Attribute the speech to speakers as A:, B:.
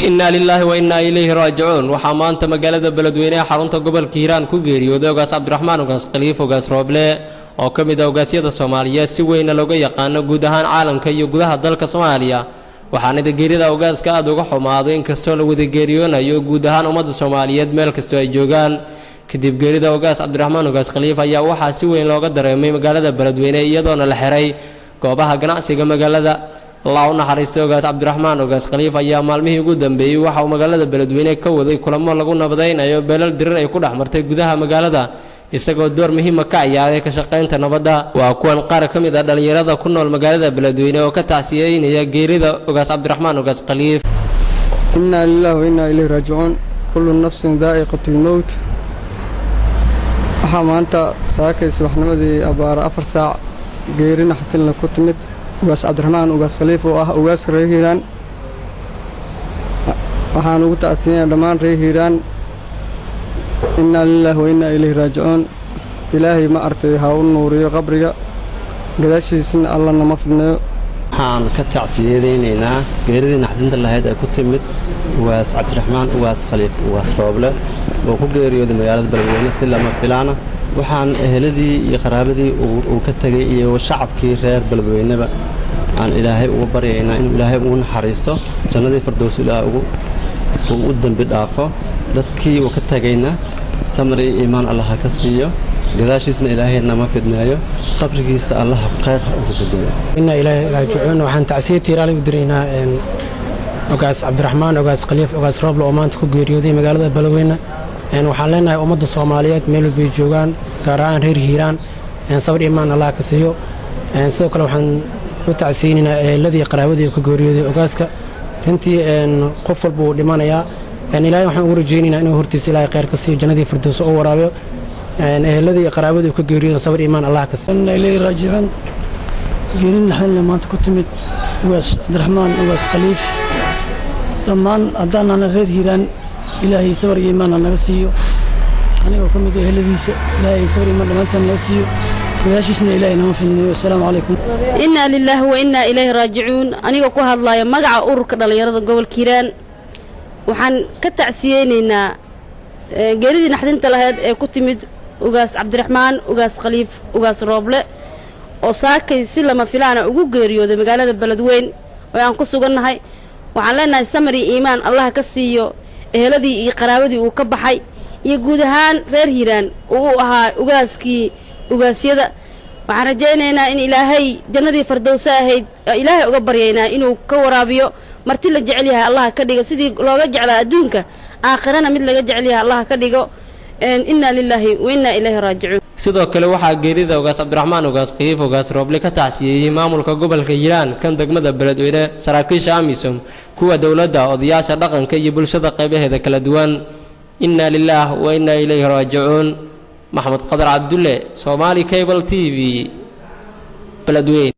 A: إنا لله وإنا إليه راجعون وحمانت مقالة بلدوينة حرونت قبل كيران كوغيري ودوغاس عبد الرحمن وغاس قليف وغاس روبلي oo ka mid ah ogaasiyada Soomaaliyeed si weyn looga yaqaan guud ahaan caalamka iyo gudaha dalka Soomaaliya waxaana geerida ogaaska aad uga xumaaday in kastoo la wada geeriyoonayo guud ahaan ummadda Soomaaliyeed meel kastoo ay joogaan kadib geerida ogaas Cabdiraxmaan Ogaas Khaliif ayaa waxa si weyn looga dareemay magaalada Beledweyne iyadoo la xiray goobaha ganacsiga magaalada Allah u naxariisto ogaas Cabdiraxmaan Ogaas Khaliif ayaa maalmihii ugu dambeeyay waxa uu magaalada Beledweyne ka waday kulamo lagu nabadaynayo beelal dirir ay ku dhaxmartay gudaha magaalada isagoo door muhiim ah ka ciyaaray ka shaqeynta nabadda waa kuwan qaar ka mid ah dhalinyarada ku nool magaalada Beledweyne oo ka tacsiyeynaya geerida ogaas Cabdiraxmaan Ogaas Khaliif
B: inna lillahi wa inna ilayhi raaji'uun kullu nafsin daa'iqatul mawt waxa maanta saakay subaxnimadii abaar 4 saac geerina xatilna ku timid ogaas Cabdiraxmaan Ogaas Khaliif oo ah ogaas reer Hiiraan waxaan ugu tacsiyeynaa dhammaan reer Hiiraan إنا لله وإنا إليه راجعون إلهي ما أرتي هاون نوري قبرك قداشي سن الله نمفدنا
C: حان كتعسيدينينا غيردي نحدنت الله هيدا كتمد واس عبد الرحمن واس خليف واس روبله وكو غيريود مغالده بلدوينه سلama filaana waxaan eheladii iyo qaraabadii uu ka tagay iyo shacabkii reer Beledweyneba aan ilaahay ugu baryaynaa in ilaahay uu naxariisto jannadii firdaws ilaahay ugu dambi dhaafo dadkii uu ka tagayna samri iimaan Allah ka siiyo gadaashiisna ilaahay nama fidnaayo qabrigiisa Allah khayr ugu bedelo
D: inna ilaahi raaji'uun waxaan tacsiyeeti raali u direynaa ogaas Cabdiraxmaan Ogaas Khaliif Ogaas Roble oo maanta ku geeriyooday magaalada Beledweyne waxaan leenahay ummadda Soomaaliyeed meel bay joogaan gaar ahaan reer Hiiraan sabir iimaan Allah ka siiyo sidoo kale waxaan u tacsiyeynaa eheladii qaraabadii ku geeriyooday ogaaska intii qof walba uu dhimanayaa إلهي وحنا ورجينا إنه هرتيس إلهي خير كسي جنادي فردوس أو ورابيو الذي قرابته كجوريون صبر إيمان الله كسي
E: إن إليه راجعون جيرين حين لما تكتمت واس عبد الرحمن واس خليف لما أدانا أنا غير هيران إلهي صبر إيمان أنا كسيو أنا وكمل الذي إلهي صبر إيمان لما تنسيو وياشيسنا إلهي نوفي والسلام عليكم
F: إنا لله وإنا إليه راجعون أنا وكوها الله مقع أورك دليرة قبل كيران waxaan ka tacsiyeynaa geeridii naxdinta lahayd ee ku timid ogaas Cabdiraxmaan Ogaas Khaliif Ogaas Roble oo saakay si lama filaana ugu geeriyooday magaalada Beledweyne oo aan ku sugannahay waxaan leenahay samri iimaan Allah ka siiyo eheladii iyo qaraabadii uu ka baxay iyo guud ahaan reer Hiiraan uu ahaa ogaaskii ogaasyada waxaan rajaynaynaa in ilaahay jannadii firdaws ahayd ilaahay uga baryaynaa inuu ka waraabiyo marti la jecel yahay Allah ka dhigo sidii looga jeclaa adduunka aakhirana mid laga jecel yahay Allah ka dhigo inna lillahi wa inna ilayhi raaji'uun
A: sidoo kale waxa geerida ogaas Cabdiraxmaan Ogaas Khaliif Ogaas Roble ka tacsiyay maamulka gobolka Hiiraan kan degmada Beledweyne saraakiisha amisom kuwa dawladda odayaasha dhaqanka iyo bulshada qaybaheeda kala duwan inna lillahi wa inna ilayhi raaji'uun Maxamed Qadar Cabdulle Somali Cable TV Beledweyne